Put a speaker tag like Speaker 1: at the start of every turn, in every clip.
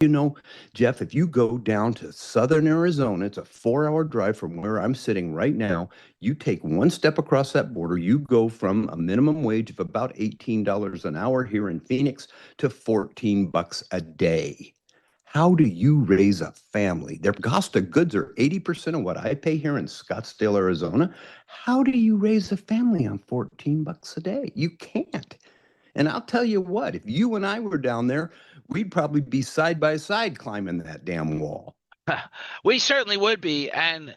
Speaker 1: You know, Jeff, if you go down to southern Arizona, it's a 4 hour drive from where I'm sitting right now. You take one step across that border, you go from a minimum wage of about $18 an hour here in Phoenix to 14 bucks a day. How do you raise a family? Their cost of goods are 80% of what I pay here in Scottsdale, Arizona. How do you raise a family on 14 bucks a day? You can't. And I'll tell you what, if you and I were down there, we'd probably be side by side climbing that damn wall.
Speaker 2: We certainly would be, and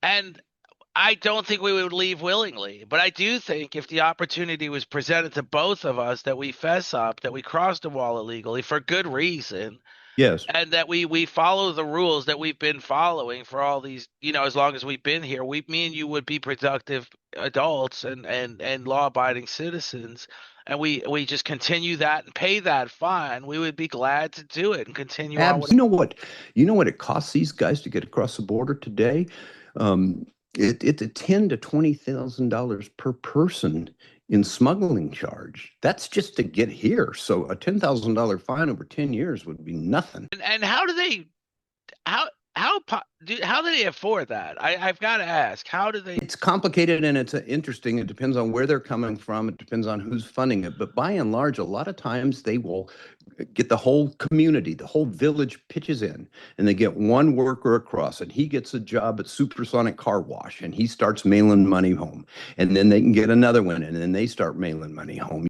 Speaker 2: I don't think we would leave willingly. But I do think if the opportunity was presented to both of us that we fess up, that we crossed the wall illegally for good reason,
Speaker 1: Yes.
Speaker 2: and that we follow the rules that we've been following for all these, as long as we've been here, me and you would be productive adults and law-abiding citizens, and we just continue that and pay that fine. We would be glad to do it and continue on
Speaker 1: Abs.
Speaker 2: with.
Speaker 1: You know what it costs these guys to get across the border today? Um, it's a ten to $20,000 per person in smuggling charge. That's just to get here. So a $10,000 fine over 10 years would be nothing.
Speaker 2: And how do they how how do they afford that? I've got to ask, how do they?
Speaker 1: It's complicated and it's interesting. It depends on where they're coming from. It depends on who's funding it. But by and large, a lot of times they will get the whole community, the whole village pitches in, and they get one worker across, and he gets a job at Supersonic Car Wash, and he starts mailing money home. And then they can get another one, and then they start mailing money home.